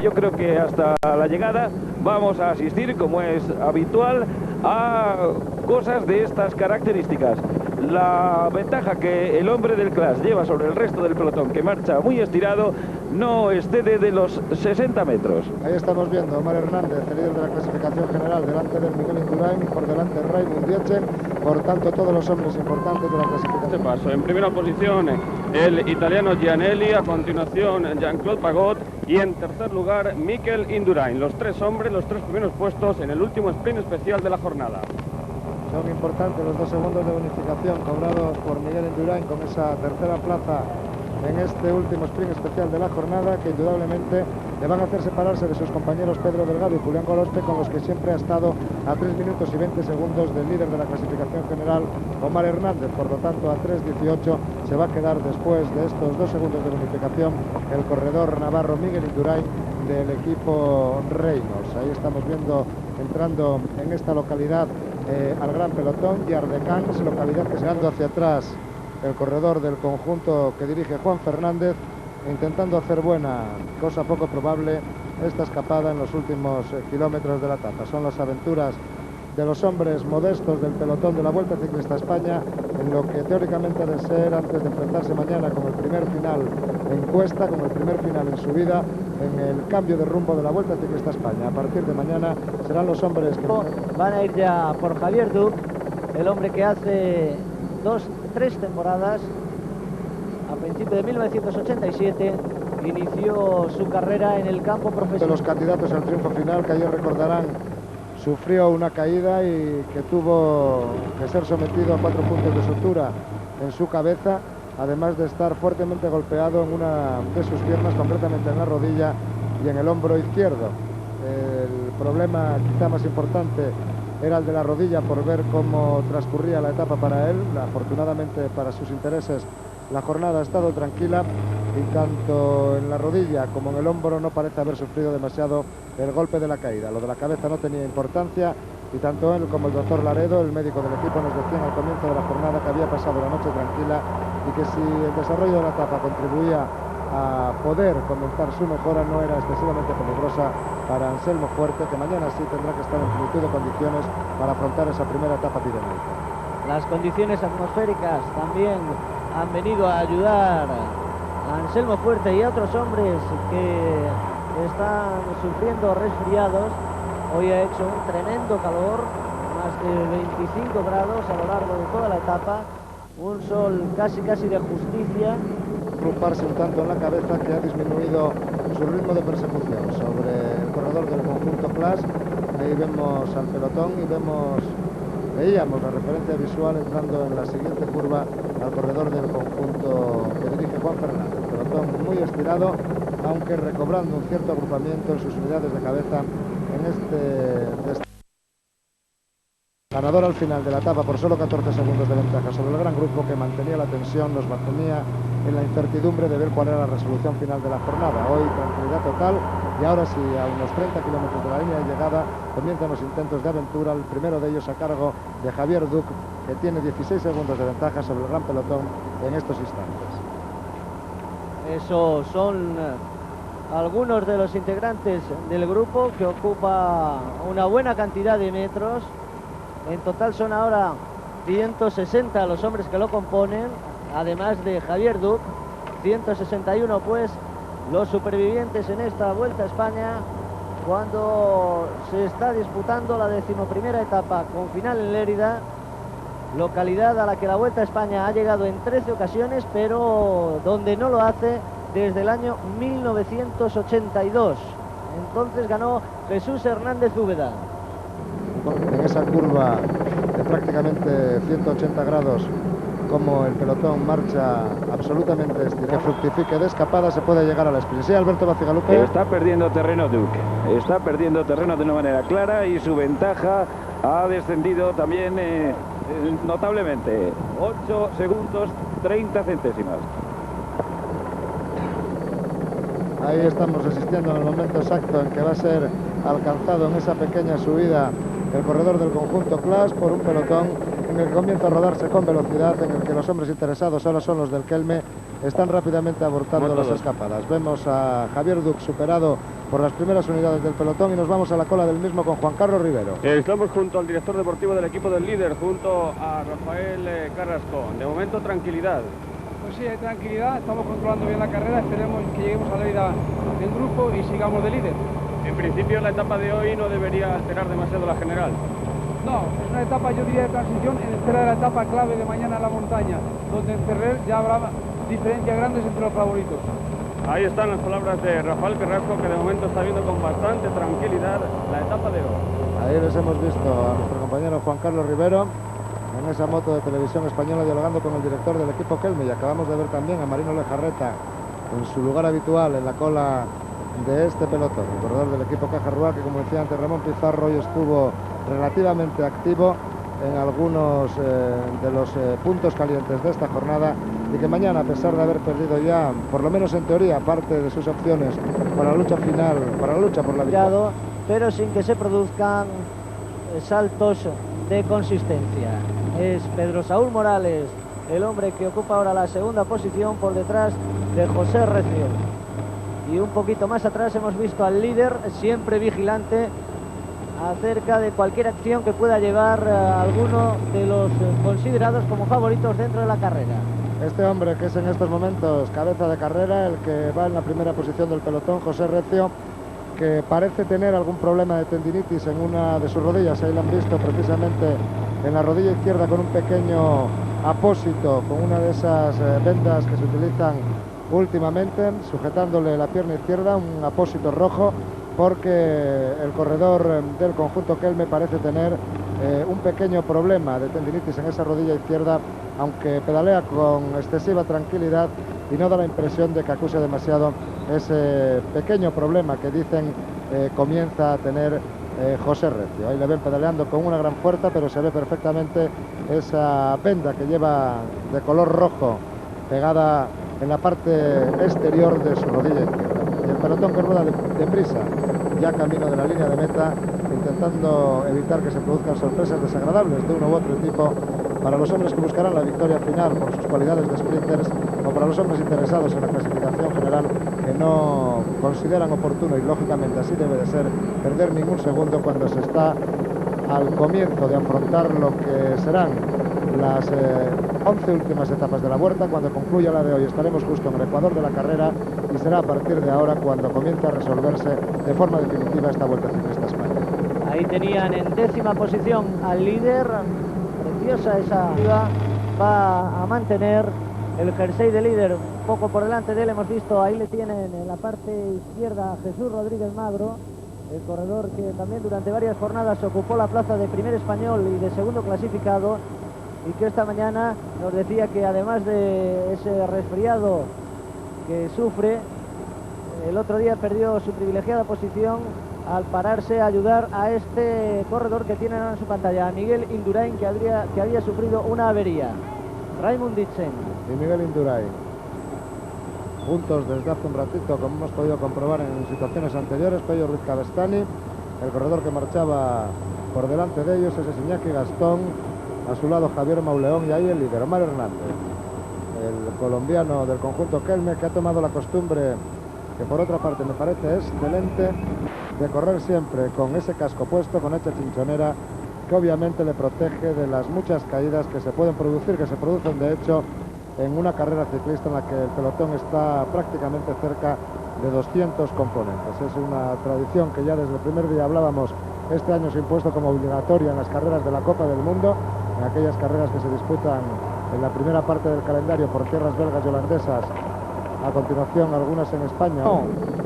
Yo creo que hasta la llegada vamos a asistir, como es habitual, a cosas de estas características. La ventaja que el hombre del Clash lleva sobre el resto del pelotón, que marcha muy estirado, no excede de los 60 metros. Ahí estamos viendo a Omar Hernández, el líder de la clasificación general, delante del Miguel Indurain y por delante Raimund Dietzen. Por tanto, todos los hombres importantes de la clasificación. Este paso, en primera posición el italiano Gianelli, a continuación Jean-Claude Pagot y en tercer lugar Mikel Indurain. Los tres hombres, los tres primeros puestos en el último sprint especial de la jornada. Son importantes los 2 segundos de bonificación cobrados por Miguel Indurain con esa tercera plaza en este último sprint especial de la jornada, que indudablemente le van a hacer separarse de sus compañeros Pedro Delgado y Julián Gorospe, con los que siempre ha estado a 3 minutos y 20 segundos del líder de la clasificación general, Omar Hernández. Por lo tanto, a 3:18 se va a quedar, después de estos 2 segundos de bonificación, el corredor navarro Miguel Indurain del equipo Reynolds. Ahí estamos viendo, entrando en esta localidad, al gran pelotón, Yardecans, localidad que se anda hacia atrás el corredor del conjunto que dirige Juan Fernández, intentando hacer buena, cosa poco probable, esta escapada en los últimos kilómetros de la etapa. Son las aventuras de los hombres modestos del pelotón de la Vuelta Ciclista a España, en lo que teóricamente ha de ser, antes de enfrentarse mañana con el primer final en Cuesta, con el primer final en subida, en el cambio de rumbo de la Vuelta Ciclista a España. A partir de mañana serán los hombres que van a ir ya por Javier Duc, el hombre que hace 3 temporadas, a principios de 1987, inició su carrera en el campo profesional. De los candidatos al triunfo final, que ayer recordarán sufrió una caída y que tuvo que ser sometido a 4 puntos de sutura en su cabeza, además de estar fuertemente golpeado en una de sus piernas, concretamente en la rodilla y en el hombro izquierdo. El problema quizá más importante era el de la rodilla, por ver cómo transcurría la etapa para él. Afortunadamente para sus intereses, la jornada ha estado tranquila y tanto en la rodilla como en el hombro no parece haber sufrido demasiado el golpe de la caída. Lo de la cabeza no tenía importancia y tanto él como el doctor Laredo, el médico del equipo, nos decían al comienzo de la jornada que había pasado la noche tranquila y que si el desarrollo de la etapa contribuía a poder comenzar su mejora, no era excesivamente peligrosa para Anselmo Fuerte, que mañana sí tendrá que estar en plenitud de condiciones para afrontar esa primera etapa pirenaica. Las condiciones atmosféricas también han venido a ayudar a Anselmo Fuerte y a otros hombres que están sufriendo resfriados. Hoy ha hecho un tremendo calor, más de 25 grados a lo largo de toda la etapa, un sol casi de justicia. Agruparse un tanto en la cabeza, que ha disminuido su ritmo de persecución sobre el corredor del conjunto Clash. Ahí vemos al pelotón y veíamos la referencia visual entrando en la siguiente curva al corredor del conjunto que dirige Juan Fernández. El pelotón muy estirado, aunque recobrando un cierto agrupamiento en sus unidades de cabeza en este ganador al final de la etapa por solo 14 segundos de ventaja sobre el gran grupo, que mantenía la tensión, nos mantenía en la incertidumbre de ver cuál era la resolución final de la jornada. Hoy tranquilidad total, y ahora sí, a unos 30 kilómetros de la línea de llegada comienzan los intentos de aventura, el primero de ellos a cargo de Javier Duc, que tiene 16 segundos de ventaja sobre el gran pelotón en estos instantes. Esos son algunos de los integrantes del grupo, que ocupa una buena cantidad de metros. En total son ahora 160 los hombres que lo componen, además de Javier Duc. 161 pues los supervivientes en esta Vuelta a España, cuando se está disputando la 11ª etapa con final en Lérida, localidad a la que la Vuelta a España ha llegado en 13 ocasiones, pero donde no lo hace desde el año 1982. Entonces ganó Jesús Hernández Úbeda. En esa curva de prácticamente 180 grados, como el pelotón marcha absolutamente estirado, que fructifique de escapada, se puede llegar a la sprint. Sí, Alberto Bacigalupe. Está perdiendo terreno Duc, está perdiendo terreno de una manera clara y su ventaja ha descendido también notablemente. 8 segundos 30 centésimas. Ahí estamos asistiendo en el momento exacto en que va a ser alcanzado en esa pequeña subida el corredor del conjunto Clash por un pelotón en en el que comienza a rodarse con velocidad, en el que los hombres interesados ahora son los del Kelme, están rápidamente abortando las escapadas. Vemos a Javier Duc superado por las primeras unidades del pelotón y nos vamos a la cola del mismo con Juan Carlos Rivero. Estamos junto al director deportivo del equipo del líder, junto a Rafael Carrasco. De momento, tranquilidad. Pues sí, hay tranquilidad, estamos controlando bien la carrera, esperemos que lleguemos a la vida del grupo y sigamos de líder. En principio, la etapa de hoy no debería alterar demasiado la general. No, es una etapa, yo diría, de transición en espera de la etapa clave de mañana en la montaña, donde en Ferrer ya habrá diferencias grandes entre los favoritos. Ahí están las palabras de Rafael Carrasco, que de momento está viendo con bastante tranquilidad la etapa de hoy. Ahí les hemos visto a nuestro compañero Juan Carlos Rivero en esa moto de Televisión Española dialogando con el director del equipo Kelme, y acabamos de ver también a Marino Lejarreta en su lugar habitual en la cola de este pelotón, el corredor del equipo Caja Rural, que como decía antes Ramón Pizarro, hoy estuvo relativamente activo en algunos de los puntos calientes de esta jornada, y que mañana, a pesar de haber perdido ya, por lo menos en teoría, parte de sus opciones para la lucha final, para la lucha por la victoria, pero sin que se produzcan saltos de consistencia. Es Pedro Saúl Morales, el hombre que ocupa ahora la segunda posición por detrás de José Recio. Y un poquito más atrás hemos visto al líder, siempre vigilante acerca de cualquier acción que pueda llevar a alguno de los considerados como favoritos dentro de la carrera. Este hombre, que es en estos momentos cabeza de carrera, el que va en la primera posición del pelotón, José Recio, que parece tener algún problema de tendinitis en una de sus rodillas. Ahí lo han visto precisamente en la rodilla izquierda con un pequeño apósito, con una de esas vendas que se utilizan últimamente, sujetándole la pierna izquierda, un apósito rojo, porque el corredor del conjunto Kelme parece tener un pequeño problema de tendinitis en esa rodilla izquierda, aunque pedalea con excesiva tranquilidad y no da la impresión de que acuse demasiado ese pequeño problema que dicen comienza a tener José Recio. Ahí le ven pedaleando con una gran fuerza, pero se ve perfectamente esa venda que lleva de color rojo pegada en la parte exterior de su rodilla izquierda. Y el pelotón que rueda deprisa, ya camino de la línea de meta, intentando evitar que se produzcan sorpresas desagradables de uno u otro tipo para los hombres que buscarán la victoria final por sus cualidades de sprinters, o para los hombres interesados en la clasificación general, que no consideran oportuno, y lógicamente así debe de ser, perder ningún segundo cuando se está al comienzo de afrontar lo que serán las 11 últimas etapas de la Vuelta. Cuando concluya la de hoy estaremos justo en el ecuador de la carrera, y será a partir de ahora cuando comience a resolverse de forma definitiva esta Vuelta Ciclista a España. Ahí tenían en décima posición al líder, preciosa esa ciudad, va a mantener el jersey de líder un poco por delante de él. Hemos visto, ahí le tienen en la parte izquierda a Jesús Rodríguez Magro, el corredor que también durante varias jornadas ocupó la plaza de primer español y de segundo clasificado, y que esta mañana nos decía que además de ese resfriado que sufre, el otro día perdió su privilegiada posición al pararse a ayudar a este corredor que tienen en su pantalla, a Miguel Indurain, que había sufrido una avería. Raimund Ditzen y Miguel Indurain, juntos desde hace un ratito, como hemos podido comprobar en situaciones anteriores. Pello Ruiz Cabestany, el corredor que marchaba por delante de ellos, ese es Iñaki Gastón, a su lado Javier Mauleón, y ahí el líder Omar Hernández, el colombiano del conjunto Kelme, que ha tomado la costumbre, que por otra parte me parece excelente, de correr siempre con ese casco puesto, con esa chinchonera, que obviamente le protege de las muchas caídas que se pueden producir, que se producen de hecho en una carrera ciclista en la que el pelotón está prácticamente cerca de 200 componentes. Es una tradición que ya desde el primer día hablábamos, este año se ha impuesto como obligatoria en las carreras de la Copa del Mundo, en aquellas carreras que se disputan en la primera parte del calendario por tierras belgas y holandesas, a continuación algunas en España.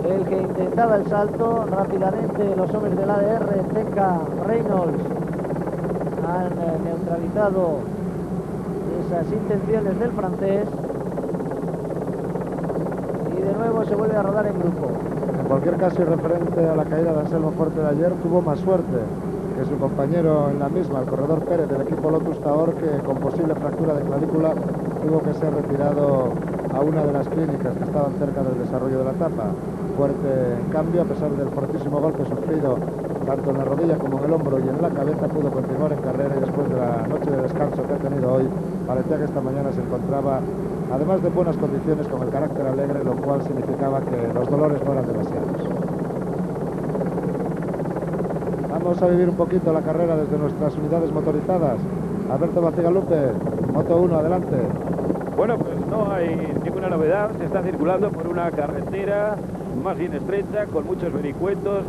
El que intentaba el salto rápidamente, los hombres del ADR, Tenka Reynolds, han neutralizado esas intenciones del francés, y de nuevo se vuelve a rodar en grupo. En cualquier caso, y referente a la caída de Anselmo Forte de ayer, tuvo más suerte que su compañero en la misma, el corredor Pérez del equipo Lotus Taor, que con posible fractura de clavícula tuvo que ser retirado a una de las clínicas que estaban cerca del desarrollo de la etapa. Fuerte, en cambio, a pesar del fortísimo golpe sufrido tanto en la rodilla como en el hombro y en la cabeza, pudo continuar en carrera, y después de la noche de descanso que ha tenido hoy, parecía que esta mañana se encontraba, además de buenas condiciones, con el carácter alegre, lo cual significaba que los dolores no eran demasiados. Vamos a vivir un poquito la carrera desde nuestras unidades motorizadas. Alberto Bacigalupe, Moto 1, adelante. Bueno, pues no hay ninguna novedad, se está circulando por una carretera más bien estrecha, con muchos vericuetos,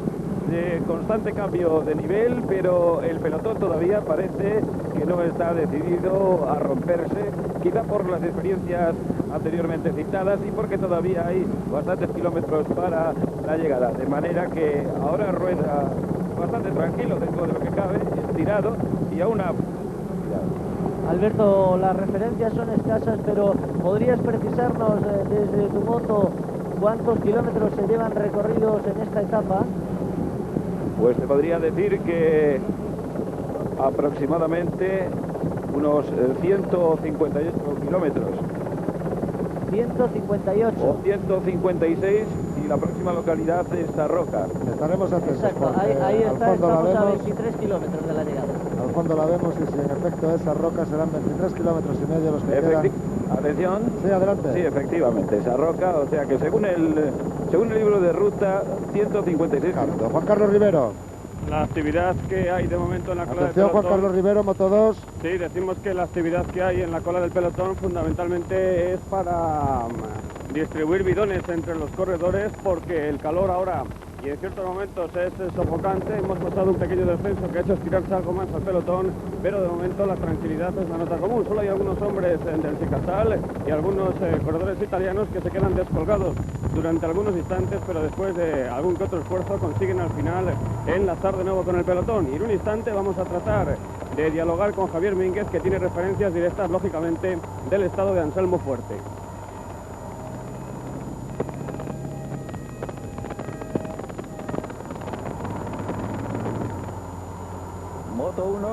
de constante cambio de nivel, pero el pelotón todavía parece que no está decidido a romperse, quizá por las experiencias anteriormente citadas y porque todavía hay bastantes kilómetros para la llegada, de manera que ahora rueda bastante tranquilo dentro de lo que cabe, estirado y a una... Alberto, las referencias son escasas, pero ¿podrías precisarnos desde tu moto cuántos kilómetros se llevan recorridos en esta etapa? Pues te podría decir que aproximadamente unos 158 kilómetros. 158. O 156 y la próxima localidad es Sarroca. Estaremos atentos. Exacto, porque ahí al está, fondo la estamos a vemos, 23 kilómetros de la llegada. al fondo la vemos, y si en efecto es Sarroca serán 23 kilómetros y medio los que quedan. Atención. Sí, adelante. Sí, efectivamente, Sarroca, o sea que según el libro de ruta, 156 kilómetros. Juan Carlos Rivero. La actividad que hay de momento en la cola del Atención, pelotón... Juan Carlos Rivero, Moto 2. Sí, decimos que la actividad que hay en la cola del pelotón fundamentalmente es para distribuir bidones entre los corredores, porque el calor ahora y en ciertos momentos es sofocante. Hemos pasado un pequeño descenso que ha hecho estirarse algo más al pelotón, pero de momento la tranquilidad es la nota común. Solo hay algunos hombres del Cicastal y algunos corredores italianos que se quedan descolgados durante algunos instantes, pero después de algún que otro esfuerzo consiguen al final enlazar de nuevo con el pelotón. Y en un instante vamos a tratar de dialogar con Javier Mínguez, que tiene referencias directas, lógicamente, del estado de Anselmo Fuerte. Moto 1.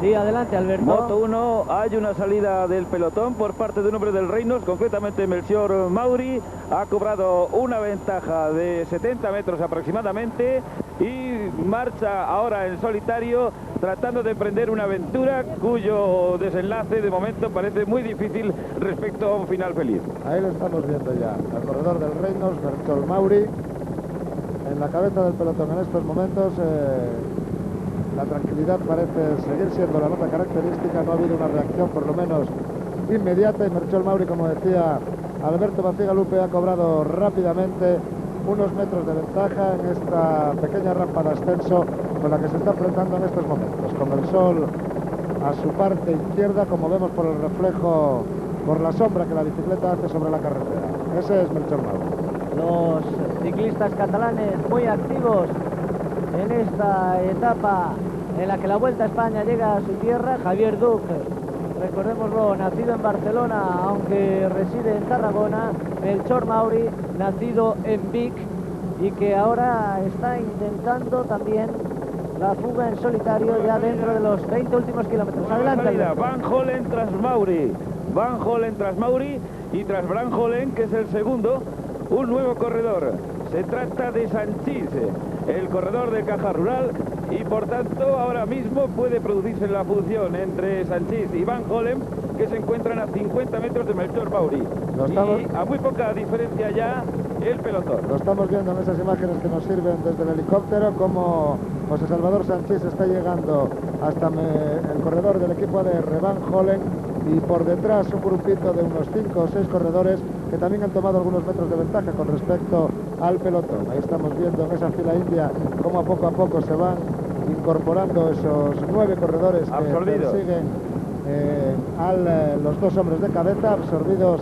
Sí, adelante, Alberto. Moto 1, hay una salida del pelotón por parte de un hombre del Reinos, concretamente Melchior Mauri. Ha cobrado una ventaja de 70 metros aproximadamente y marcha ahora en solitario, tratando de emprender una aventura cuyo desenlace de momento parece muy difícil respecto a un final feliz. Ahí lo estamos viendo ya, al corredor del Reinos, Melchior Mauri, en la cabeza del pelotón en estos momentos. La tranquilidad parece seguir siendo la nota característica. No ha habido una reacción por lo menos inmediata, y Melchior Mauri, como decía Alberto Bacigalupe, ha cobrado rápidamente unos metros de ventaja en esta pequeña rampa de ascenso con la que se está enfrentando en estos momentos, con el sol a su parte izquierda, como vemos por el reflejo, por la sombra que la bicicleta hace sobre la carretera. Ese es Melchior Mauri. Los ciclistas catalanes muy activos en esta etapa en la que la Vuelta a España llega a su tierra. Javier Duc, recordémoslo, nacido en Barcelona, aunque reside en Tarragona. Melchior Mauri, nacido en Vic, y que ahora está intentando también la fuga en solitario ya dentro de los 20 últimos kilómetros. Adelante. Van Holen tras Mauri. Van Holen tras Mauri y tras Van Holen, que es el segundo, un nuevo corredor. Se trata de Sanchís, el corredor de Caja Rural, y por tanto ahora mismo puede producirse la fusión entre Sanchís y Van Holen, que se encuentran a 50 metros de Melchior Mauri. Y a muy poca diferencia ya el pelotón. Lo estamos viendo en esas imágenes que nos sirven desde el helicóptero, como José Salvador Sanchís está llegando hasta el corredor del equipo de Van Holen, y por detrás un grupito de unos 5 o 6 corredores que también han tomado algunos metros de ventaja con respecto al pelotón. Ahí estamos viendo en esa fila india cómo a poco se van incorporando esos 9 corredores que persiguen a los 2 hombres de cabeza, absorbidos,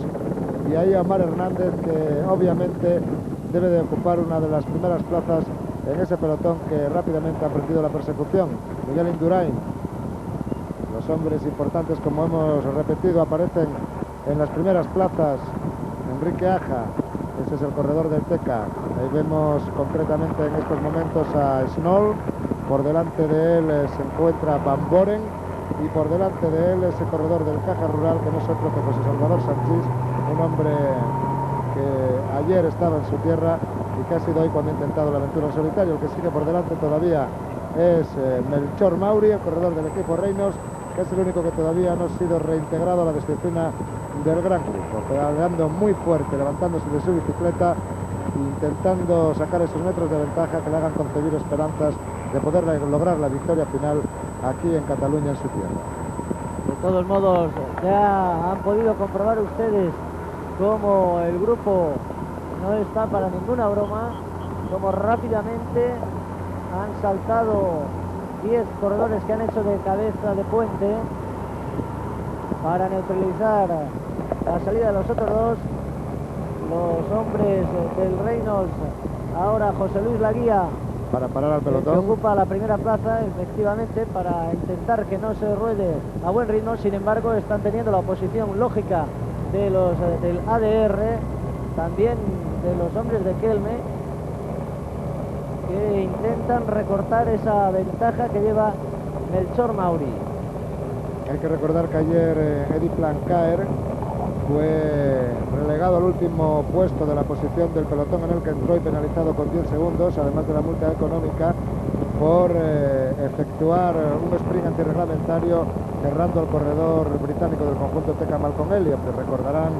y ahí a Omar Hernández, que obviamente debe de ocupar una de las primeras plazas en ese pelotón que rápidamente ha perdido la persecución. Miguel Indurain. Los hombres importantes, como hemos repetido, aparecen en las primeras plazas. Enrique Aja, ese es el corredor del Teca. Ahí vemos concretamente en estos momentos a Snoll. Por delante de él se encuentra Van Boren, y por delante de él ese corredor del Caja Rural, que no es otro que José Salvador Sanchís, un hombre que ayer estaba en su tierra y que ha sido ahí cuando ha intentado la aventura en solitario. El que sigue por delante todavía es Melchor Mauri, el corredor del equipo Reynolds, que es el único que todavía no ha sido reintegrado a la disciplina del gran grupo, pedaleando muy fuerte, levantándose de su bicicleta, intentando sacar esos metros de ventaja que le hagan concebir esperanzas de poder lograr la victoria final aquí en Cataluña, en su tierra. De todos modos, ya han podido comprobar ustedes cómo el grupo no está para ninguna broma, cómo rápidamente han saltado 10 corredores que han hecho de cabeza de puente para neutralizar la salida de los otros dos. Los hombres del Reynolds, ahora José Luis Laguía, para parar al que pelotón. ocupa la primera plaza, efectivamente, para intentar que no se ruede a buen ritmo. Sin embargo, están teniendo la oposición lógica de los del ADR, también de los hombres de Kelme, que intentan recortar esa ventaja que lleva Melchor Mauri. Hay que recordar que ayer Eddy Plancaer fue relegado al último puesto de la posición del pelotón en el que entró y penalizado con 10 segundos, además de la multa económica por efectuar un sprint antirreglamentario cerrando el corredor británico del conjunto TK Malcolm Elliott. Recordarán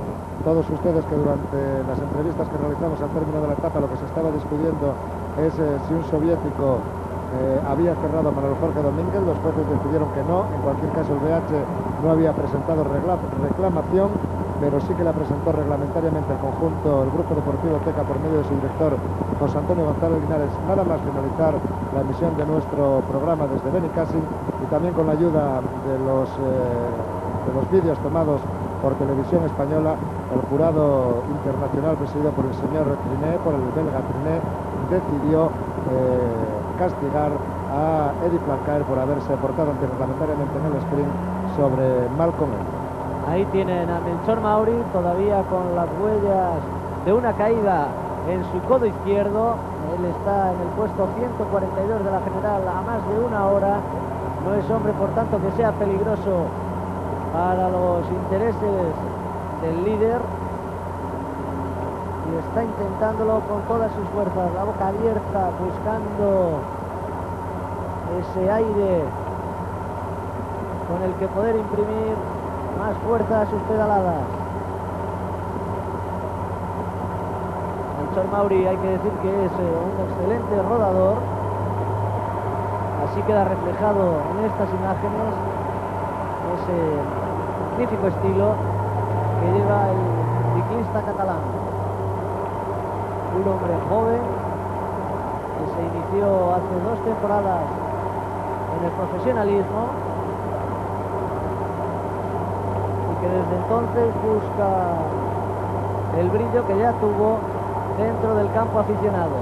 todos ustedes que durante las entrevistas que realizamos al término de la etapa lo que se estaba discutiendo es si un soviético había cerrado a Manuel Jorge Domínguez. Los jueces decidieron que no. En cualquier caso, el BH no había presentado reclamación, pero sí que la presentó reglamentariamente el grupo deportivo TECA por medio de su director José Antonio González Linares, nada más finalizar la emisión de nuestro programa desde Benicàssim, y también con la ayuda de los vídeos tomados por Televisión Española. El jurado internacional presidido por el señor Triné, por el belga Triné, decidió castigar a Eddy Plancaer por haberse portado antirreglamentariamente en el sprint sobre Malcolm Elliott. Ahí tienen a Melchor Mauri, todavía con las huellas de una caída en su codo izquierdo. Él está en el puesto 142 de la general a más de una hora. No es hombre, por tanto, que sea peligroso para los intereses del líder. Y está intentándolo con todas sus fuerzas, la boca abierta, buscando ese aire con el que poder imprimir más fuerza a sus pedaladas. Melchor Mauri, hay que decir que es un excelente rodador. Así queda reflejado en estas imágenes ese magnífico estilo que lleva el ciclista catalán. Un hombre joven que se inició hace 2 temporadas en el profesionalismo y que desde entonces busca el brillo que ya tuvo dentro del campo aficionado.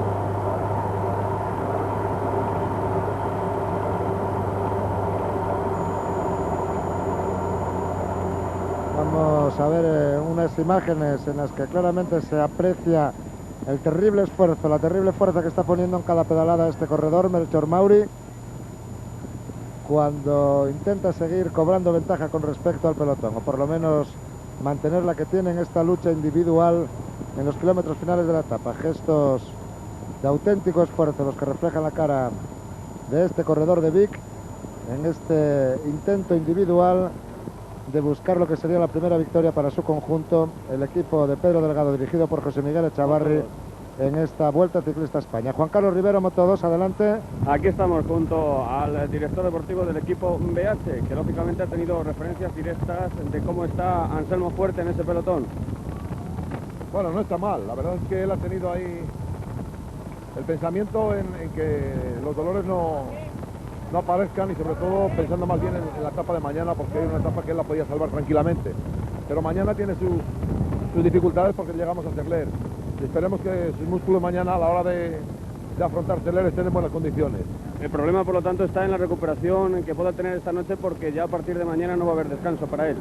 Vamos a ver unas imágenes en las que claramente se aprecia el terrible esfuerzo, la terrible fuerza que está poniendo en cada pedalada este corredor, Melchor Mauri, cuando intenta seguir cobrando ventaja con respecto al pelotón, o por lo menos mantener la que tiene en esta lucha individual en los kilómetros finales de la etapa. Gestos de auténtico esfuerzo los que reflejan la cara de este corredor de Vic en este intento individual de buscar lo que sería la primera victoria para su conjunto, el equipo de Pedro Delgado, dirigido por José Miguel Echavarri, en esta Vuelta Ciclista España. Juan Carlos Rivero, Moto2, adelante. Aquí estamos junto al director deportivo del equipo BH, que lógicamente ha tenido referencias directas de cómo está Anselmo Fuerte en ese pelotón. Bueno, no está mal, la verdad es que él ha tenido ahí el pensamiento en que los dolores no aparezcan, y sobre todo pensando más bien en la etapa de mañana, porque hay una etapa que él la podía salvar tranquilamente, pero mañana tiene sus dificultades porque llegamos a Cerler, y esperemos que sus músculos mañana a la hora de afrontar Cerler estén en buenas condiciones. El problema, por lo tanto, está en la recuperación que pueda tener esta noche, porque ya a partir de mañana no va a haber descanso para él.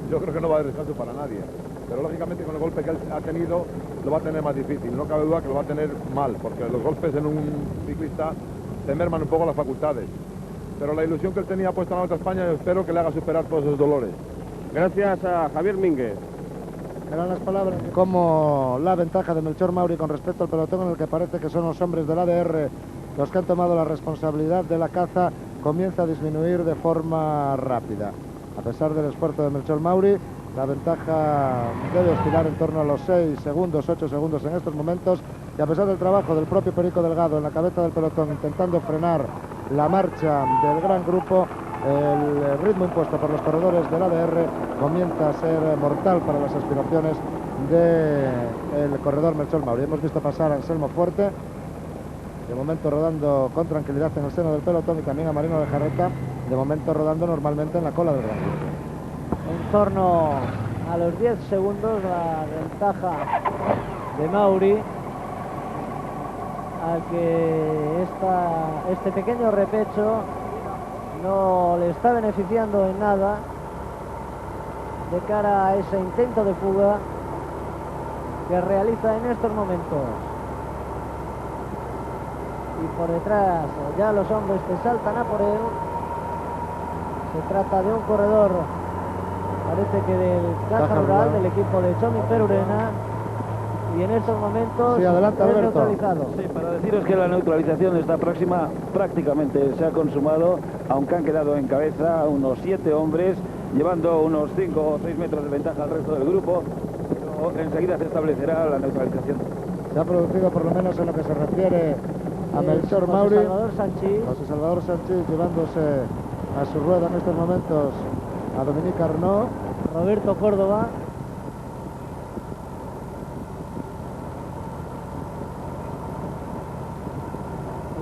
Yo creo que no va a haber descanso para nadie, pero lógicamente con el golpe que él ha tenido lo va a tener más difícil. No cabe duda que lo va a tener mal, porque los golpes en un ciclista te merman un poco las facultades, pero la ilusión que él tenía puesta en la Vuelta a España, yo espero que le haga superar todos esos dolores. Gracias a Javier Mínguez. eran las palabras, como la ventaja de Melchor Mauri con respecto al pelotón, en el que parece que son los hombres del ADR los que han tomado la responsabilidad de la caza, comienza a disminuir de forma rápida. A pesar del esfuerzo de Melchor Mauri, la ventaja debe oscilar en torno a los 6 segundos, 8 segundos en estos momentos, y a pesar del trabajo del propio Perico Delgado en la cabeza del pelotón intentando frenar la marcha del gran grupo, el ritmo impuesto por los corredores del ADR comienza a ser mortal para las aspiraciones del corredor Melchor Mauri. Hemos visto pasar a Anselmo Fuerte, de momento rodando con tranquilidad en el seno del pelotón, y también a Marino de Jarreta, de momento rodando normalmente en la cola del gran grupo. En torno a los 10 segundos la ventaja de Mauri, a que este pequeño repecho no le está beneficiando en nada de cara a ese intento de fuga que realiza en estos momentos. Y por detrás ya los hombres que saltan a por él. Se trata de un corredor, parece que del Caja Rural, del equipo de Chomi Perurena, y en estos momentos sí, adelante, es Alberto. neutralizado. Sí, para deciros que la neutralización está próxima, prácticamente se ha consumado, aunque han quedado en cabeza unos 7 hombres, llevando unos 5 o 6 metros de ventaja al resto del grupo, pero enseguida se establecerá la neutralización. Se ha producido, por lo menos en lo que se refiere a Melchor Mauri, Salvador Sanchís. José Salvador Sanchís llevándose a su rueda en estos momentos a Dominique Arnaud. Roberto Córdoba.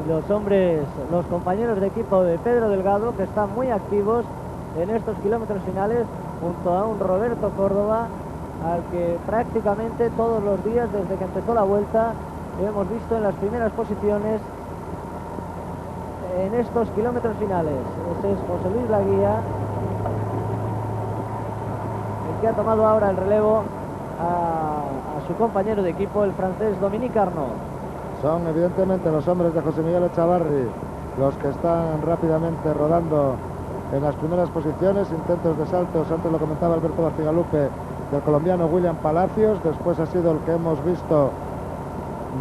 Y los hombres, los compañeros de equipo de Pedro Delgado, que están muy activos en estos kilómetros finales, junto a un Roberto Córdoba, al que prácticamente todos los días, desde que empezó la vuelta, hemos visto en las primeras posiciones en estos kilómetros finales. Ese es José Luis Laguía, el que ha tomado ahora el relevo a su compañero de equipo, el francés Dominique Arnaud. Son evidentemente los hombres de José Miguel Echavarri los que están rápidamente rodando en las primeras posiciones. Intentos de saltos, antes lo comentaba Alberto Bastigalupe, del colombiano William Palacios. Después ha sido el que hemos visto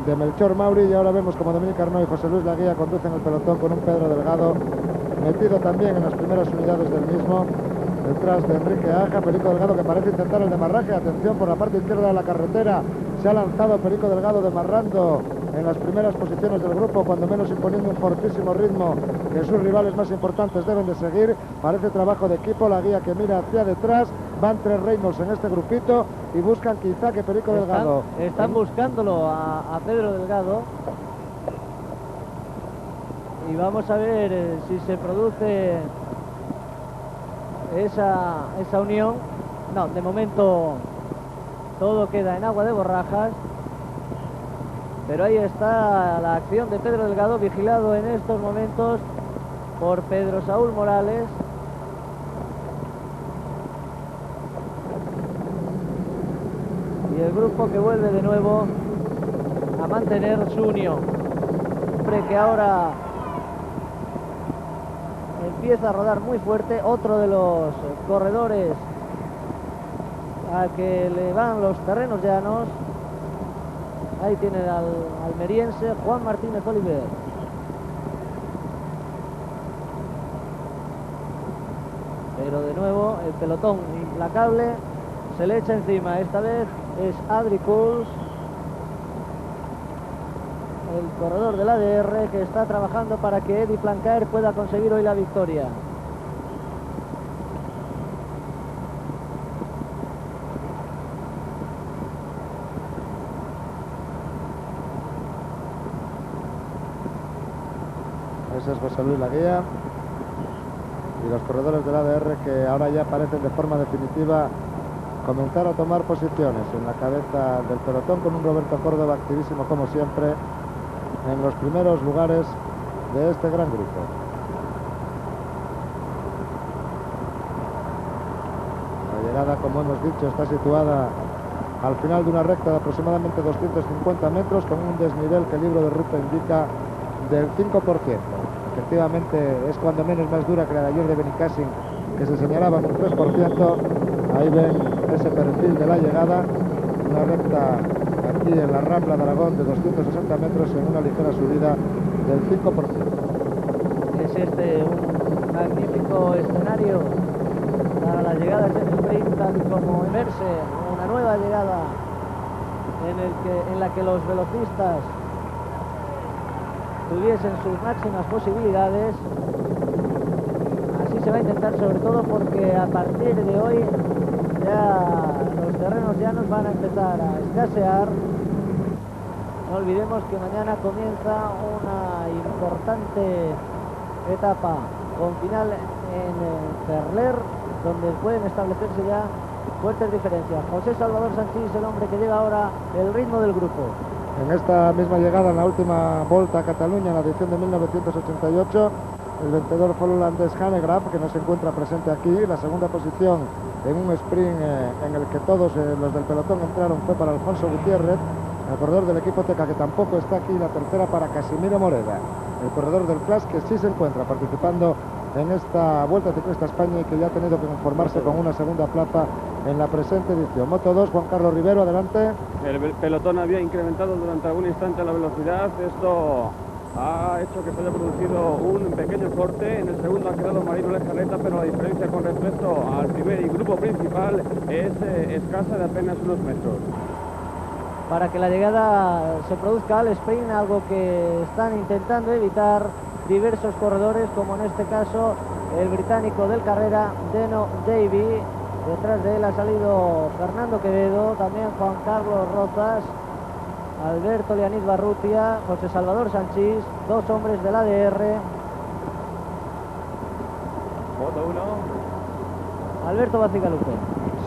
de Melchor Mauri, y ahora vemos como Dominique Arnaud y José Luis Laguía conducen el pelotón con un Pedro Delgado metido también en las primeras unidades del mismo, detrás de Enrique Aja. Perico Delgado, que parece intentar el demarraje. Atención, por la parte izquierda de la carretera se ha lanzado Perico Delgado, demarrando en las primeras posiciones del grupo, cuando menos imponiendo un fortísimo ritmo que sus rivales más importantes deben de seguir. Parece trabajo de equipo. Laguía, que mira hacia detrás. Van 3 Reynolds en este grupito y buscan quizá que Perico Delgado... Están buscándolo a Pedro Delgado. Y vamos a ver si se produce esa unión. No, de momento todo queda en agua de borrajas. Pero ahí está la acción de Pedro Delgado, vigilado en estos momentos por Pedro Saúl Morales. Y el grupo que vuelve de nuevo a mantener su unión. Hombre que ahora empieza a rodar muy fuerte, otro de los corredores a que le van los terrenos llanos. Ahí tienen al almeriense Juan Martínez Oliver. Pero de nuevo el pelotón implacable se le echa encima. Esta vez es Adri Kuls, el corredor del ADR, que está trabajando para que Eddie Plancaer pueda conseguir hoy la victoria. Ese es José Luis Laguía y los corredores del ADR, que ahora ya parecen de forma definitiva comenzar a tomar posiciones en la cabeza del pelotón, con un Roberto Córdoba activísimo como siempre en los primeros lugares de este gran grupo. La llegada, como hemos dicho, está situada al final de una recta de aproximadamente 250 metros, con un desnivel que el libro de ruta indica del 5%. Efectivamente es cuando menos más dura que la de ayer de Benicassin, que se señalaba en un 3%, Ahí ven ese perfil de la llegada, una recta aquí en la Rambla de Aragón de 260 metros en una ligera subida del 5%. Es este un magnífico escenario para las llegadas en sprint, tal como verse una nueva llegada en la que los velocistas tuviesen sus máximas posibilidades. Así se va a intentar, sobre todo porque a partir de hoy ya los terrenos llanos van a empezar a escasear. No olvidemos que mañana comienza una importante etapa con final en Ferler, donde pueden establecerse ya fuertes diferencias. José Salvador Sanchís, el hombre que lleva ahora el ritmo del grupo. En esta misma llegada, en la última Volta a Cataluña, en la edición de 1988, el vencedor fue el holandés Hanegraaff, que no se encuentra presente aquí. La segunda posición en un sprint en el que todos los del pelotón entraron fue para Alfonso Gutiérrez, el corredor del equipo Teca, que tampoco está aquí. La tercera para Casimiro Moreda, el corredor del Clash, que sí se encuentra participando en esta Vuelta Ciclista España y que ya ha tenido que conformarse con una segunda plaza en la presente edición. Moto 2, Juan Carlos Rivero, adelante. El pelotón había incrementado durante algún instante la velocidad. Esto ha hecho que se haya producido un pequeño corte. En el segundo ha quedado Marino Lejarreta, pero la diferencia con respecto al primer y grupo principal es escasa, de apenas unos metros. Para que la llegada se produzca al sprint, algo que están intentando evitar diversos corredores, como en este caso el británico del Carrera, Deno Davy. Detrás de él ha salido Fernando Quevedo, también Juan Carlos Rozas, Alberto Leonid Barrutia, José Salvador Sanchís, dos hombres del ADR. Moto 1. Alberto Bacigalupe.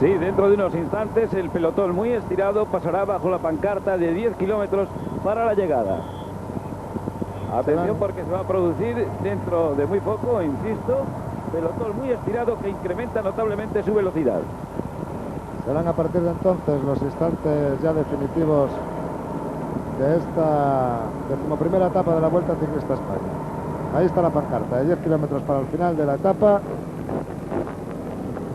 Sí, dentro de unos instantes el pelotón muy estirado pasará bajo la pancarta de 10 kilómetros para la llegada. Atención, porque se va a producir dentro de muy poco, insisto, pelotón muy estirado que incrementa notablemente su velocidad. Serán a partir de entonces los instantes ya definitivos de esta 11ª etapa de la Vuelta Ciclista España. Ahí está la pancarta de 10 kilómetros para el final de la etapa,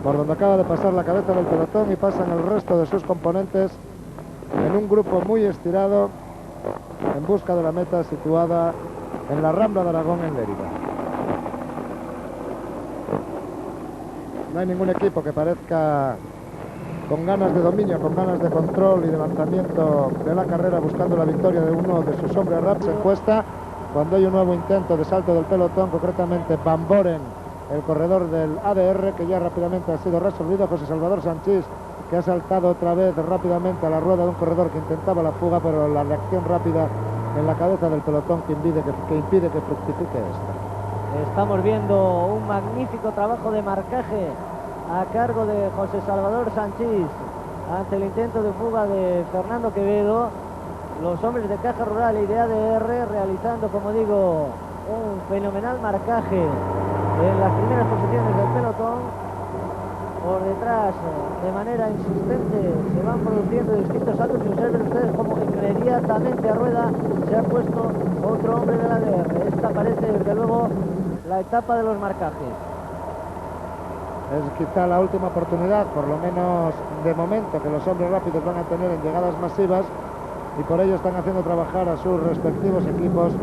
por donde acaba de pasar la cabeza del pelotón y pasan el resto de sus componentes en un grupo muy estirado en busca de la meta situada en la Rambla de Aragón, en Lérida. No hay ningún equipo que parezca con ganas de dominio, con ganas de control y de lanzamiento de la carrera, buscando la victoria de uno de sus hombres rápidos. Se encuesta cuando hay un nuevo intento de salto del pelotón, concretamente Van Boren, el corredor del ADR, que ya rápidamente ha sido resolvido. José Salvador Sanchís, que ha saltado otra vez rápidamente a la rueda de un corredor que intentaba la fuga, pero la reacción rápida en la cabeza del pelotón que impide que fructifique esta. Estamos viendo un magnífico trabajo de marcaje a cargo de José Salvador Sanchís ante el intento de fuga de Fernando Quevedo. Los hombres de Caja Rural y de ADR realizando, como digo, un fenomenal marcaje en las primeras posiciones del pelotón. Por detrás, de manera insistente, se van produciendo distintos saltos, y observen ustedes como inmediatamente a rueda se ha puesto otro hombre del ADR. Esta parece, desde luego, la etapa de los marcajes. Es quizá la última oportunidad, por lo menos de momento, que los hombres rápidos van a tener en llegadas masivas, y por ello están haciendo trabajar a sus respectivos equipos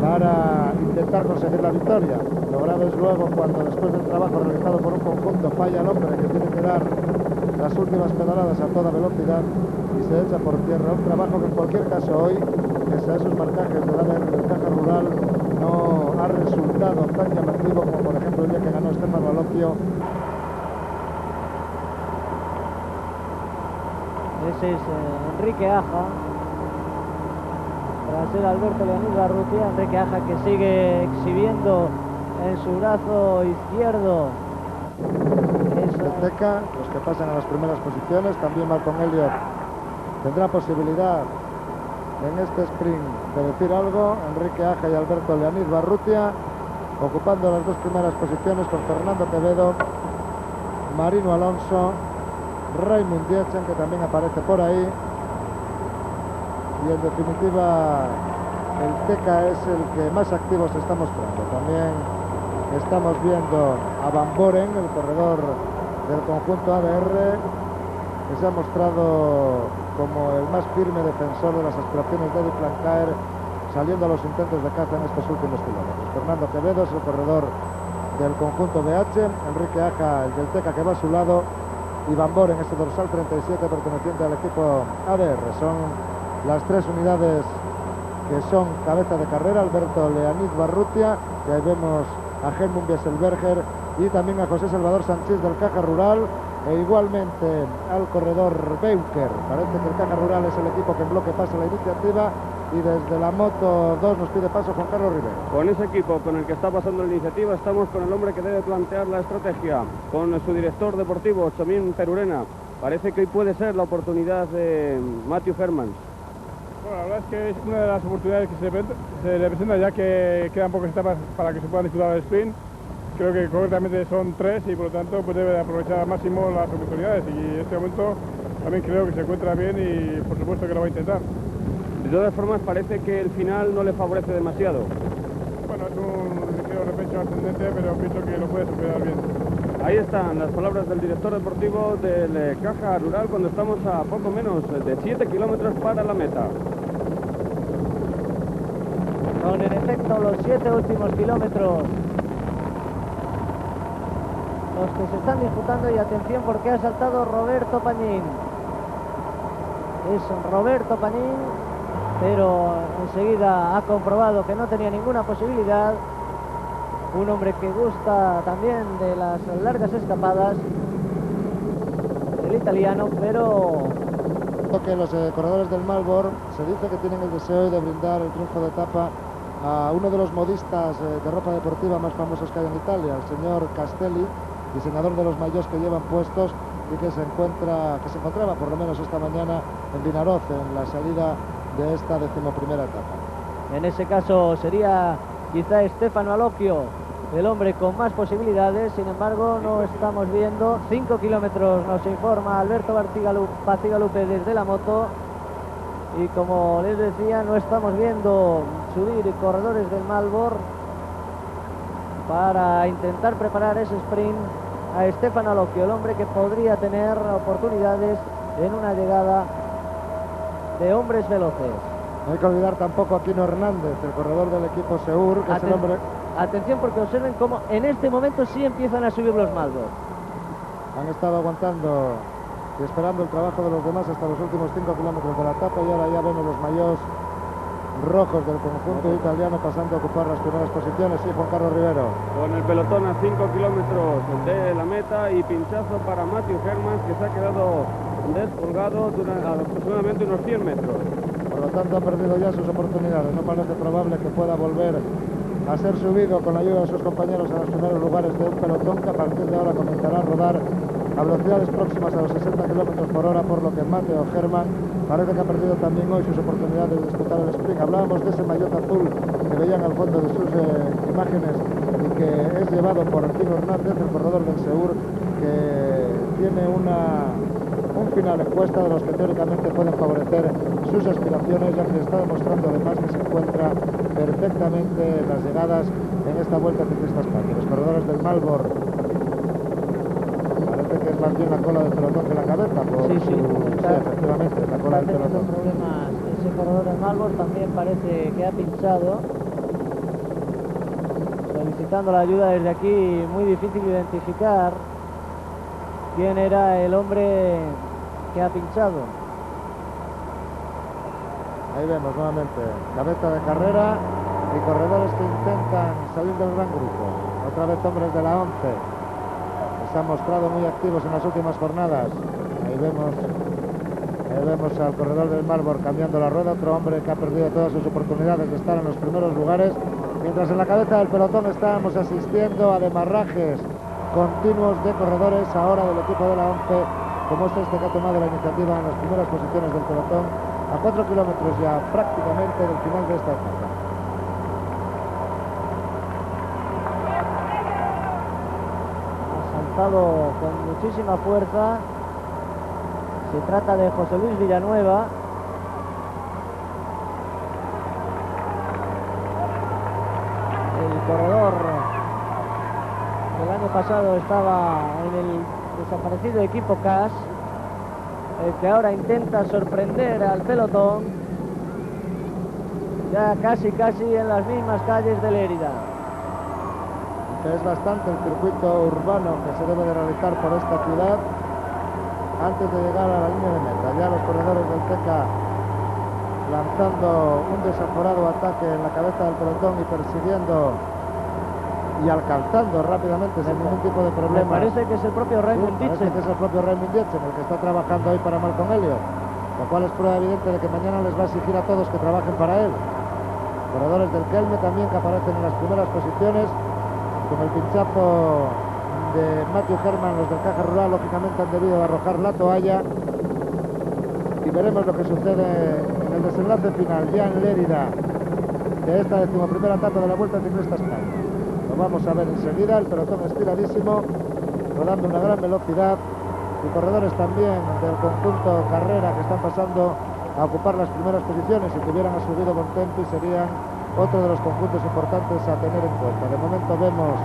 para intentar conseguir la victoria. Lo grave es luego cuando, después del trabajo realizado por un conjunto, falla el hombre que tiene que dar las últimas pedaladas a toda velocidad y se echa por tierra. Un trabajo que en cualquier caso hoy, pese a esos marcajes de la Caja Rural, no ha resultado tan llamativo como por ejemplo el día que ganó Stefano Alocchio. Ese es Enrique Aja, tras el Alberto Leonid Barrutia. Enrique Aja, que sigue exhibiendo en su brazo izquierdo Teca, los que pasan a las primeras posiciones. También Malcolm Elliott tendrá posibilidad en este sprint de decir algo. Enrique Aja y Alberto Leonid Barrutia ocupando las dos primeras posiciones, con Fernando Quevedo, Marino Alonso, Raimund Dietzen, que también aparece por ahí, y en definitiva el Teca es el que más activo se está mostrando. También estamos viendo a Van Boren, el corredor del conjunto ADR, que se ha mostrado como el más firme defensor de las aspiraciones de Eddie Plancaer, saliendo a los intentos de caza en estos últimos kilómetros. Fernando Quevedo es el corredor del conjunto BH, Enrique Aja, el del Teca, que va a su lado, y Bambor en ese dorsal 37 perteneciente al equipo ADR. Son las tres unidades que son cabeza de carrera: Alberto Leanid Barrutia, que ahí vemos a Helmut Wieselberger, y también a José Salvador Sánchez del Caja Rural, e igualmente al corredor Beuker. Parece que el Caja Rural es el equipo que en bloque pasa la iniciativa, y desde la Moto 2 nos pide paso Juan Carlos Rivero. Con ese equipo con el que está pasando la iniciativa, estamos con el hombre que debe plantear la estrategia, con su director deportivo, Chomín Perurena. Parece que hoy puede ser la oportunidad de Matthew Hermans. Bueno, la verdad es que es una de las oportunidades que se le presenta, ya que quedan pocas etapas para que se puedan disputar el sprint. Creo que correctamente son 3 y por lo tanto pues debe aprovechar al máximo las oportunidades, y en este momento también creo que se encuentra bien y por supuesto que lo va a intentar. De todas formas, parece que el final no le favorece demasiado. Bueno, es un ligero repecho ascendente, pero pienso que lo puede superar bien. Ahí están las palabras del director deportivo del Caja Rural cuando estamos a poco menos de 7 kilómetros para la meta. Son en efecto los 7 últimos kilómetros los que se están disputando, y atención porque ha saltado Roberto Pañín. Es Roberto Pañín, pero enseguida ha comprobado que no tenía ninguna posibilidad. Un hombre que gusta también de las largas escapadas, el italiano, pero Que los corredores del Marlboro se dice que tienen el deseo de brindar el triunfo de etapa a uno de los modistas de ropa deportiva más famosos que hay en Italia, el señor Castelli, diseñador de los maillots que llevan puestos, y que se encontraba por lo menos esta mañana en Vinaroz, en la salida de esta 11ª etapa. en ese caso sería quizá Stefano Alocchio el hombre con más posibilidades. Sin embargo, no estamos viendo 5 kilómetros, nos informa Alberto Bacigalupe desde la moto, y como les decía, no estamos viendo subir corredores del Marlboro para intentar preparar ese sprint a Stefano Alocchio, el hombre que podría tener oportunidades en una llegada de hombres veloces. No hay que olvidar tampoco a Quino Hernández, el corredor del equipo Seur, que es el hombre... Atención, porque observen cómo en este momento sí empiezan a subir los Marlboro. Han estado aguantando y esperando el trabajo de los demás hasta los últimos 5 kilómetros de la etapa, y ahora ya vemos los maillots rojos del conjunto italiano pasando a ocupar las primeras posiciones. Sí, Juan Carlos Rivero. Con el pelotón a 5 kilómetros de la meta, y pinchazo para Matthew Hermans, que se ha quedado descolgado durante aproximadamente unos 100 metros. Por lo tanto, ha perdido ya sus oportunidades. No parece probable que pueda volver a ser subido con la ayuda de sus compañeros a los primeros lugares de un pelotón que a partir de ahora comenzará a rodar a velocidades próximas a los 60 kilómetros por hora, por lo que Matthew Hermans parece que ha perdido también hoy sus oportunidades de disputar el sprint. Hablábamos de ese maillot azul que veían al fondo de sus imágenes, y que es llevado por Quino Hernández, el corredor del Seur, que tiene un final en cuesta de los que teóricamente pueden favorecer sus aspiraciones, ya que está demostrando además que se encuentra perfectamente en las llegadas en esta Vuelta Ciclista a España. Los corredores del Marlboro, parece que es más bien la cola del pelotón que la cabeza. Sí, efectivamente, la cola del pelotón. Problemas. Ese corredor del Marlboro también parece que ha pinchado, solicitando la ayuda desde aquí. Muy difícil identificar quién era el hombre que ha pinchado. Ahí vemos nuevamente cabeza de carrera y corredores que intentan salir del gran grupo. Otra vez hombres de la 11 que se han mostrado muy activos en las últimas jornadas. Ahí vemos al corredor del Marlboro cambiando la rueda, otro hombre que ha perdido todas sus oportunidades de estar en los primeros lugares, mientras en la cabeza del pelotón estábamos asistiendo a demarrajes continuos de corredores ahora del equipo de la 11, como este que ha tomado la iniciativa en las primeras posiciones del pelotón, a 4 kilómetros ya prácticamente del final de esta etapa. Ha saltado con muchísima fuerza. Se trata de José Luis Villanueva. El corredor del año pasado estaba en el desaparecido equipo CAS, el que ahora intenta sorprender al pelotón, ya casi en las mismas calles de Lérida. Es bastante el circuito urbano que se debe de realizar por esta ciudad antes de llegar a la línea de meta. Ya los corredores del TECA lanzando un desaforado ataque en la cabeza del pelotón y persiguiendo y alcanzando rápidamente sin ningún tipo de problema. Me parece que es el propio Raymond Dietzen. Parece que es el propio Raymond Dietzen el que está trabajando hoy para Malcolm Elliott, lo cual es prueba evidente de que mañana les va a exigir a todos que trabajen para él. Corredores del Kelme también que aparecen en las primeras posiciones. Con el pinchazo de Matthew Herman, los del Caja Rural lógicamente han debido de arrojar la toalla. Y veremos lo que sucede en el desenlace final, ya en Lérida, de esta 11ª etapa de la Vuelta Ciclista España. Lo vamos a ver enseguida, el pelotón estiradísimo, rodando una gran velocidad. Y corredores también del conjunto Carrera que están pasando a ocupar las primeras posiciones y que hubieran subido con tempo y serían otro de los conjuntos importantes a tener en cuenta. De momento vemos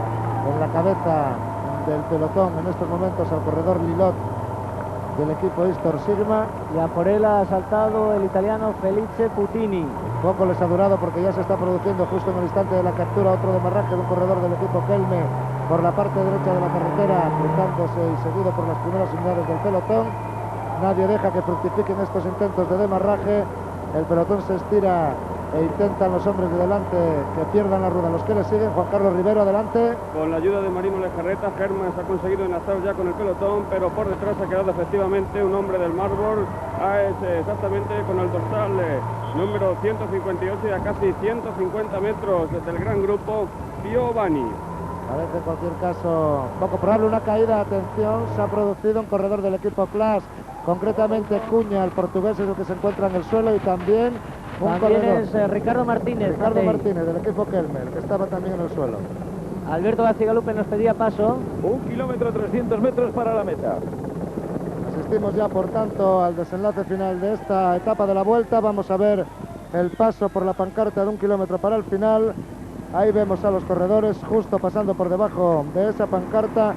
en la cabeza del pelotón en estos momentos al corredor Lilot del equipo Istor Sigma. Y a por él ha saltado el italiano Felice Putini. Poco les ha durado porque ya se está produciendo justo en el instante de la captura otro demarraje de un corredor del equipo Kelme por la parte derecha de la carretera, cruzándose y seguido por las primeras unidades del pelotón. Nadie deja que fructifiquen estos intentos de demarraje. El pelotón se estira e intentan los hombres de delante que pierdan la rueda. Los que le siguen, Juan Carlos Rivero, adelante. Con la ayuda de Marimo Lejarreta, Herman se ha conseguido enlazar ya con el pelotón, pero por detrás ha quedado efectivamente un hombre del Marlboro, exactamente con el dorsal número 158 y a casi 150 metros desde el gran grupo Piovani. Parece en cualquier caso poco probable una caída. Atención, se ha producido un corredor del equipo Class, concretamente Cuña, el portugués, es el que se encuentra en el suelo, y también es Ricardo Martínez. Ricardo Martínez, del equipo Kelmer, que estaba también en el suelo. Alberto Gacigalupe nos pedía paso. 1 kilómetro 300 metros para la meta. Asistimos ya, por tanto, al desenlace final de esta etapa de la Vuelta. Vamos a ver el paso por la pancarta de 1 kilómetro para el final. Ahí vemos a los corredores justo pasando por debajo de esa pancarta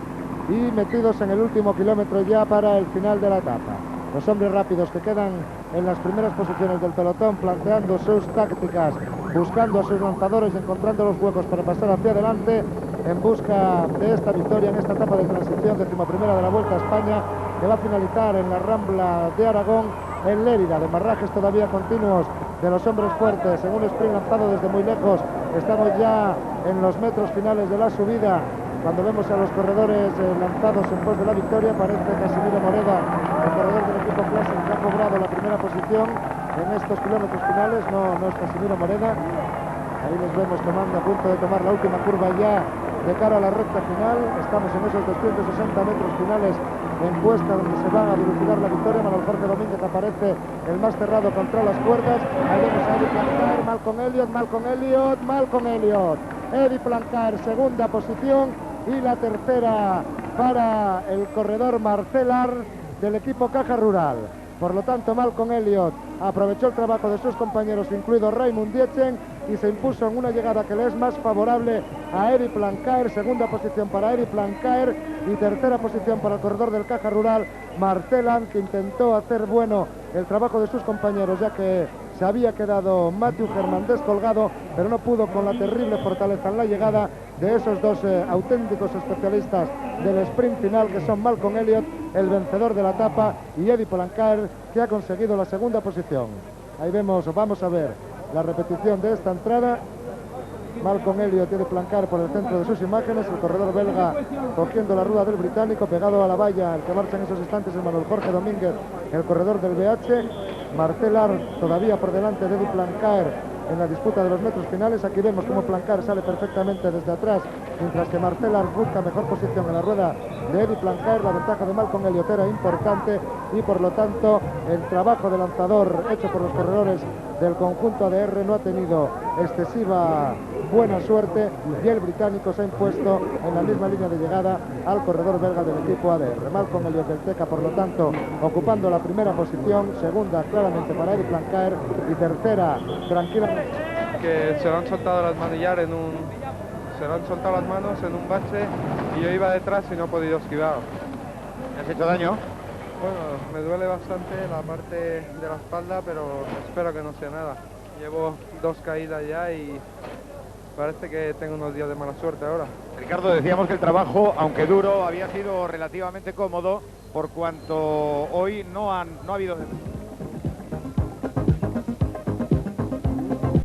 y metidos en el último kilómetro ya para el final de la etapa. Los hombres rápidos que quedan en las primeras posiciones del pelotón planteando sus tácticas, buscando a sus lanzadores, encontrando los huecos para pasar hacia adelante en busca de esta victoria en esta etapa de transición 11ª de la Vuelta a España, que va a finalizar en la Rambla de Aragón, en Lérida. Demarrajes todavía continuos de los hombres fuertes en un sprint lanzado desde muy lejos. Estamos ya en los metros finales de la subida, cuando vemos a los corredores lanzados en pos de la victoria. Parece Casimiro Moreda, el corredor del equipo Classic, que ha cobrado la primera posición en estos kilómetros finales. No es Casimiro Moreda. Ahí les vemos tomando, a punto de tomar la última curva ya de cara a la recta final. Estamos en esos 260 metros finales en cuesta donde se va a dilucidar la victoria. Manuel Jorge Domínguez aparece el más cerrado contra las cuerdas. Ahí vemos a Eddie Plancar, Malcolm Elliott. Eddie Plancar, segunda posición, y la tercera para el corredor Marcelar del equipo Caja Rural. Por lo tanto, Malcolm Elliott aprovechó el trabajo de sus compañeros, incluido Raymond Dietzen, y se impuso en una llegada que le es más favorable a Eddie Plancar. Segunda posición para Eddie Plancar y tercera posición para el corredor del Caja Rural, Marcelan, que intentó hacer bueno el trabajo de sus compañeros, ya que se había quedado Matthew Herman descolgado, pero no pudo con la terrible fortaleza en la llegada de esos dos auténticos especialistas del sprint final, que son Malcolm Elliott, el vencedor de la etapa, y Eddie Plancar, que ha conseguido la segunda posición. Ahí vamos a ver la repetición de esta entrada. Malcolm Elliott y Eddie Plancar por el centro de sus imágenes, el corredor belga cogiendo la rueda del británico, pegado a la valla. El que marcha en esos instantes es Manuel Jorge Domínguez, el corredor del BH. Marcelar todavía por delante de Eddie Plancar en la disputa de los metros finales. Aquí vemos cómo Plancar sale perfectamente desde atrás, mientras que Marcelar busca mejor posición en la rueda de Eddie Plancar. La ventaja de Malcolm Elliott era importante y por lo tanto el trabajo de lanzador hecho por los corredores del conjunto ADR no ha tenido excesiva buena suerte, y el británico se ha impuesto en la misma línea de llegada al corredor belga del equipo ADR. Malcolm Elliott del TECA, por lo tanto, ocupando la primera posición, segunda claramente para Eddie Plancar y tercera tranquilamente. Que se lo han soltado las manillar se lo han soltado las manos en un bache y yo iba detrás y no he podido esquivar. ¿Te has hecho daño? Bueno, me duele bastante la parte de la espalda, pero espero que no sea nada. Llevo 2 caídas ya y parece que tengo unos días de mala suerte ahora. Ricardo, decíamos que el trabajo, aunque duro, había sido relativamente cómodo, por cuanto hoy no ha habido